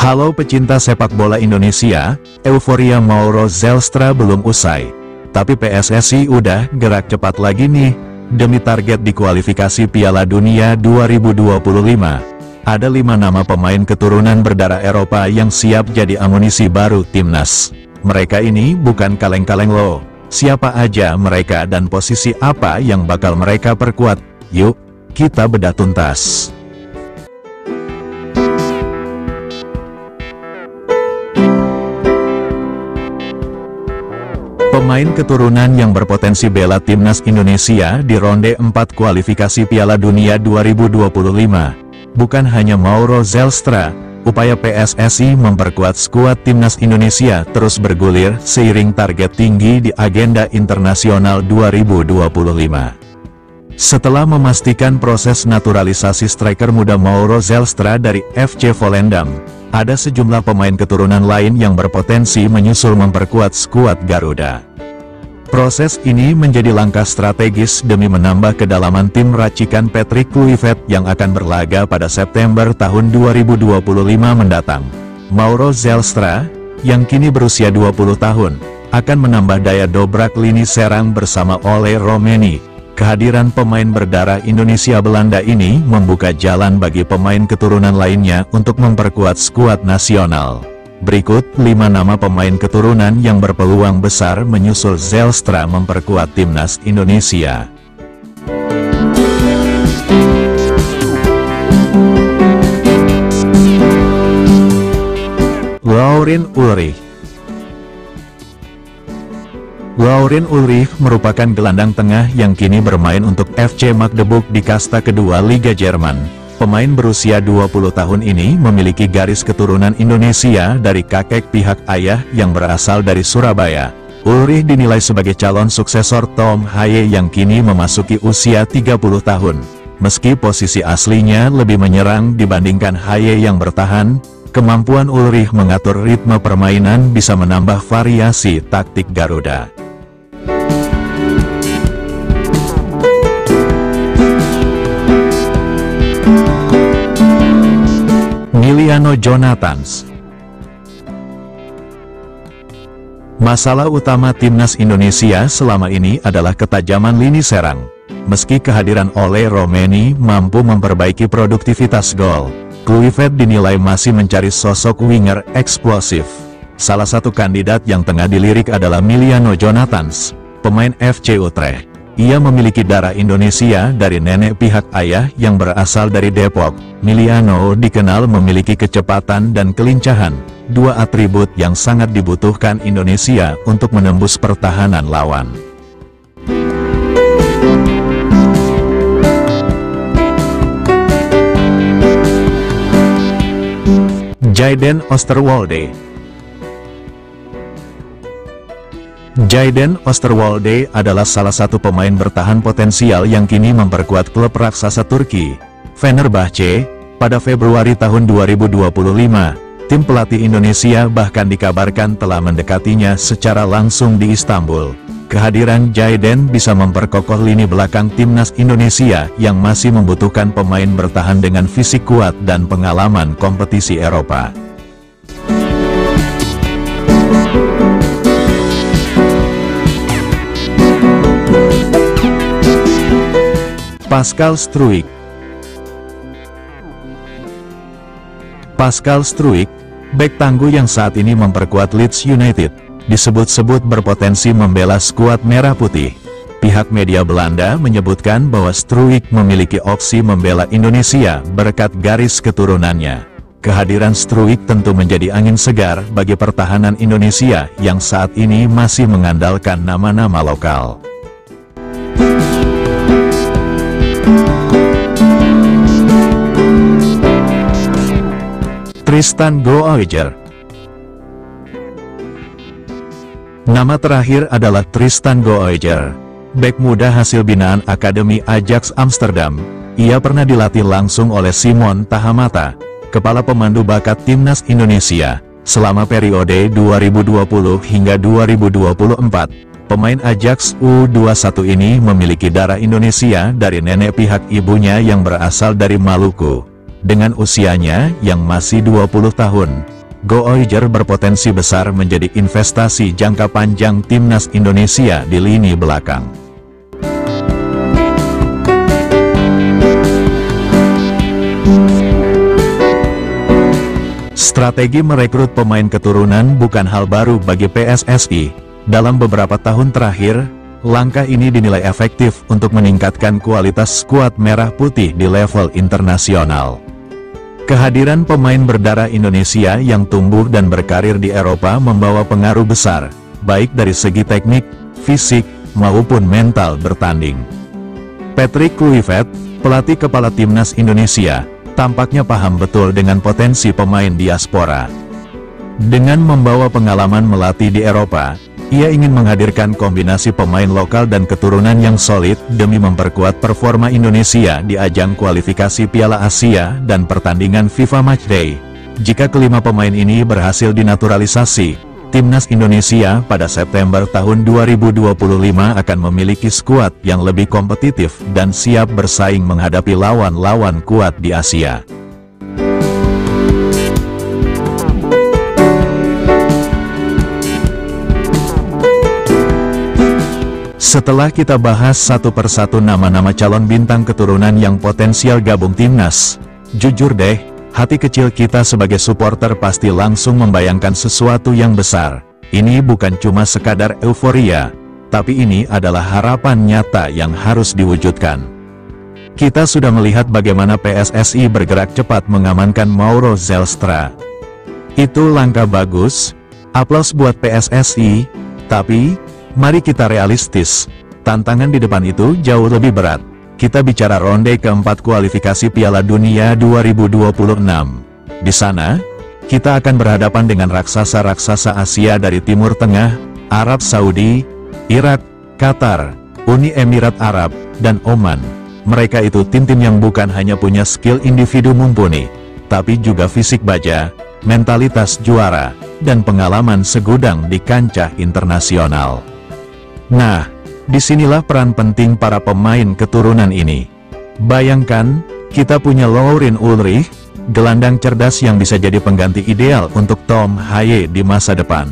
Halo pecinta sepak bola Indonesia, euforia Mauro Zelstra belum usai. Tapi PSSI udah gerak cepat lagi nih, demi target di kualifikasi Piala Dunia 2025. Ada 5 nama pemain keturunan berdarah Eropa yang siap jadi amunisi baru timnas. Mereka ini bukan kaleng-kaleng loh. Siapa aja mereka dan posisi apa yang bakal mereka perkuat? Yuk, kita bedah tuntas. Pemain keturunan yang berpotensi bela timnas Indonesia di ronde 4 kualifikasi Piala Dunia 2025. Bukan hanya Mauro Zelstra, upaya PSSI memperkuat skuad timnas Indonesia terus bergulir seiring target tinggi di agenda internasional 2025. Setelah memastikan proses naturalisasi striker muda Mauro Zelstra dari FC Volendam, ada sejumlah pemain keturunan lain yang berpotensi menyusul memperkuat skuad Garuda. Proses ini menjadi langkah strategis demi menambah kedalaman tim racikan Patrick Kluivert yang akan berlaga pada September tahun 2025 mendatang. Mauro Zelstra, yang kini berusia 20 tahun, akan menambah daya dobrak lini serang bersama Ole Romeni. Kehadiran pemain berdarah Indonesia Belanda ini membuka jalan bagi pemain keturunan lainnya untuk memperkuat skuad nasional. Berikut 5 nama pemain keturunan yang berpeluang besar menyusul Zelstra memperkuat timnas Indonesia. Laurin Ulrich. Laurin Ulrich merupakan gelandang tengah yang kini bermain untuk FC Magdeburg di kasta kedua Liga Jerman. Pemain berusia 20 tahun ini memiliki garis keturunan Indonesia dari kakek pihak ayah yang berasal dari Surabaya. Ulrich dinilai sebagai calon suksesor Tom Haye yang kini memasuki usia 30 tahun. Meski posisi aslinya lebih menyerang dibandingkan Haye yang bertahan, kemampuan Ulrich mengatur ritme permainan bisa menambah variasi taktik Garuda. Emiliano Jonathans. Masalah utama timnas Indonesia selama ini adalah ketajaman lini serang. Meski kehadiran Ole Romeni mampu memperbaiki produktivitas gol, Kluivert dinilai masih mencari sosok winger eksplosif. Salah satu kandidat yang tengah dilirik adalah Emiliano Jonathans, pemain FC Utrecht. Ia memiliki darah Indonesia dari nenek pihak ayah yang berasal dari Depok. Emiliano dikenal memiliki kecepatan dan kelincahan, 2 atribut yang sangat dibutuhkan Indonesia untuk menembus pertahanan lawan. Jayden Oosterwolde. Jayden Oosterwolde adalah salah satu pemain bertahan potensial yang kini memperkuat klub raksasa Turki, Fenerbahce. Pada Februari tahun 2025, tim pelatih Indonesia bahkan dikabarkan telah mendekatinya secara langsung di Istanbul. Kehadiran Jayden bisa memperkokoh lini belakang timnas Indonesia yang masih membutuhkan pemain bertahan dengan fisik kuat dan pengalaman kompetisi Eropa. Pascal Struijk. Pascal Struijk, bek tangguh yang saat ini memperkuat Leeds United, disebut-sebut berpotensi membela skuad merah putih. Pihak media Belanda menyebutkan bahwa Struijk memiliki opsi membela Indonesia berkat garis keturunannya. Kehadiran Struijk tentu menjadi angin segar bagi pertahanan Indonesia yang saat ini masih mengandalkan nama-nama lokal. Tristan Goijer. Nama terakhir adalah Tristan Goijer, bek muda hasil binaan Akademi Ajax Amsterdam. Ia pernah dilatih langsung oleh Simon Tahamata, kepala pemandu bakat timnas Indonesia, selama periode 2020 hingga 2024. Pemain Ajax U21 ini memiliki darah Indonesia dari nenek pihak ibunya yang berasal dari Maluku. Dengan usianya yang masih 20 tahun, Go Oijer berpotensi besar menjadi investasi jangka panjang timnas Indonesia di lini belakang. Strategi merekrut pemain keturunan bukan hal baru bagi PSSI. Dalam beberapa tahun terakhir, langkah ini dinilai efektif untuk meningkatkan kualitas skuad merah putih di level internasional. Kehadiran pemain berdarah Indonesia yang tumbuh dan berkarir di Eropa membawa pengaruh besar, baik dari segi teknik, fisik, maupun mental bertanding. Patrick Kluivert, pelatih kepala timnas Indonesia, tampaknya paham betul dengan potensi pemain diaspora. Dengan membawa pengalaman melatih di Eropa, ia ingin menghadirkan kombinasi pemain lokal dan keturunan yang solid demi memperkuat performa Indonesia di ajang kualifikasi Piala Asia dan pertandingan FIFA Matchday. Jika kelima pemain ini berhasil dinaturalisasi, timnas Indonesia pada September tahun 2025 akan memiliki skuad yang lebih kompetitif dan siap bersaing menghadapi lawan-lawan kuat di Asia. Setelah kita bahas satu persatu nama-nama calon bintang keturunan yang potensial gabung timnas, jujur deh, hati kecil kita sebagai supporter pasti langsung membayangkan sesuatu yang besar. Ini bukan cuma sekadar euforia, tapi ini adalah harapan nyata yang harus diwujudkan. Kita sudah melihat bagaimana PSSI bergerak cepat mengamankan Mauro Zelstra. Itu langkah bagus, aplaus buat PSSI, tapi mari kita realistis, tantangan di depan itu jauh lebih berat. Kita bicara ronde keempat kualifikasi Piala Dunia 2026. Di sana, kita akan berhadapan dengan raksasa-raksasa Asia dari Timur Tengah, Arab Saudi, Irak, Qatar, Uni Emirat Arab, dan Oman. Mereka itu tim-tim yang bukan hanya punya skill individu mumpuni, tapi juga fisik baja, mentalitas juara, dan pengalaman segudang di kancah internasional. Nah, disinilah peran penting para pemain keturunan ini. Bayangkan, kita punya Laurin Ulrich, gelandang cerdas yang bisa jadi pengganti ideal untuk Tom Haye di masa depan.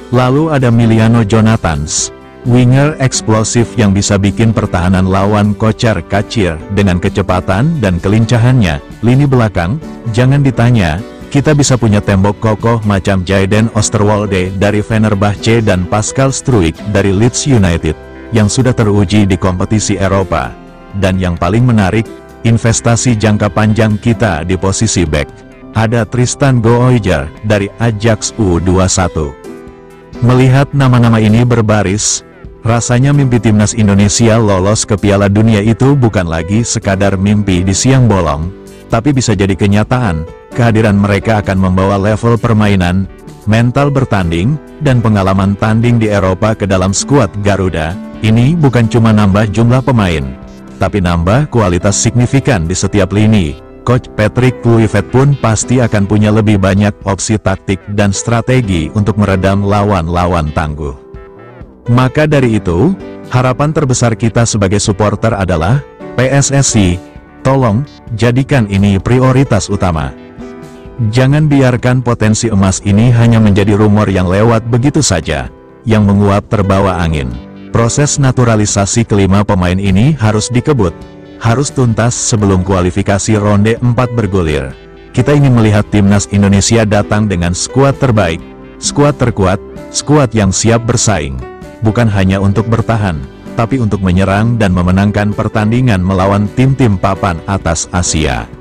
Lalu ada Miliano Jonathans, winger eksplosif yang bisa bikin pertahanan lawan kocar-kacir dengan kecepatan dan kelincahannya. Lini belakang, jangan ditanya, kita bisa punya tembok kokoh macam Jayden Oosterwolde dari Fenerbahce dan Pascal Struijk dari Leeds United, yang sudah teruji di kompetisi Eropa. Dan yang paling menarik, investasi jangka panjang kita di posisi bek. Ada Tristan Go Oijer dari Ajax U21. Melihat nama-nama ini berbaris, rasanya mimpi timnas Indonesia lolos ke Piala Dunia itu bukan lagi sekadar mimpi di siang bolong, tapi bisa jadi kenyataan. Kehadiran mereka akan membawa level permainan, mental bertanding, dan pengalaman tanding di Eropa ke dalam skuad Garuda. Ini bukan cuma nambah jumlah pemain, tapi nambah kualitas signifikan di setiap lini. Coach Patrick Kluivert pun pasti akan punya lebih banyak opsi taktik dan strategi untuk meredam lawan-lawan tangguh. Maka dari itu, harapan terbesar kita sebagai supporter adalah, PSSI, tolong, jadikan ini prioritas utama. Jangan biarkan potensi emas ini hanya menjadi rumor yang lewat begitu saja, yang menguap terbawa angin. Proses naturalisasi kelima pemain ini harus dikebut, harus tuntas sebelum kualifikasi ronde 4 bergulir. Kita ingin melihat timnas Indonesia datang dengan skuad terbaik, skuad terkuat, skuad yang siap bersaing. Bukan hanya untuk bertahan, tapi untuk menyerang dan memenangkan pertandingan melawan tim-tim papan atas Asia.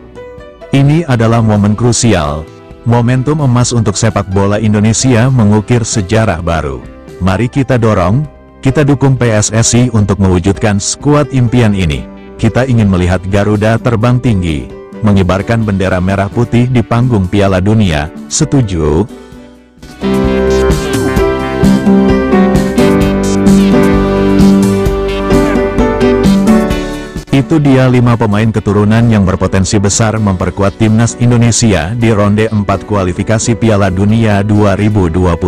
Ini adalah momen krusial, momentum emas untuk sepak bola Indonesia mengukir sejarah baru. Mari kita dorong, kita dukung PSSI untuk mewujudkan skuad impian ini. Kita ingin melihat Garuda terbang tinggi, mengibarkan bendera merah putih di panggung Piala Dunia. Setuju? Itu dia 5 pemain keturunan yang berpotensi besar memperkuat timnas Indonesia di ronde 4 kualifikasi Piala Dunia 2025.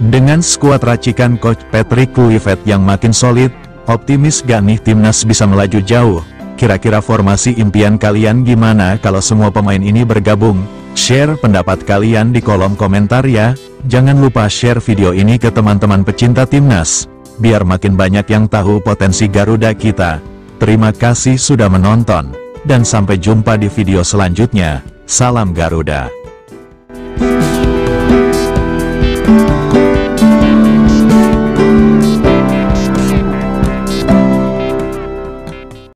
Dengan skuad racikan Coach Patrick Kluivert yang makin solid, optimis gak nih timnas bisa melaju jauh? Kira-kira formasi impian kalian gimana kalau semua pemain ini bergabung? Share pendapat kalian di kolom komentar ya. Jangan lupa share video ini ke teman-teman pecinta timnas, biar makin banyak yang tahu potensi Garuda kita. Terima kasih sudah menonton, dan sampai jumpa di video selanjutnya. Salam Garuda.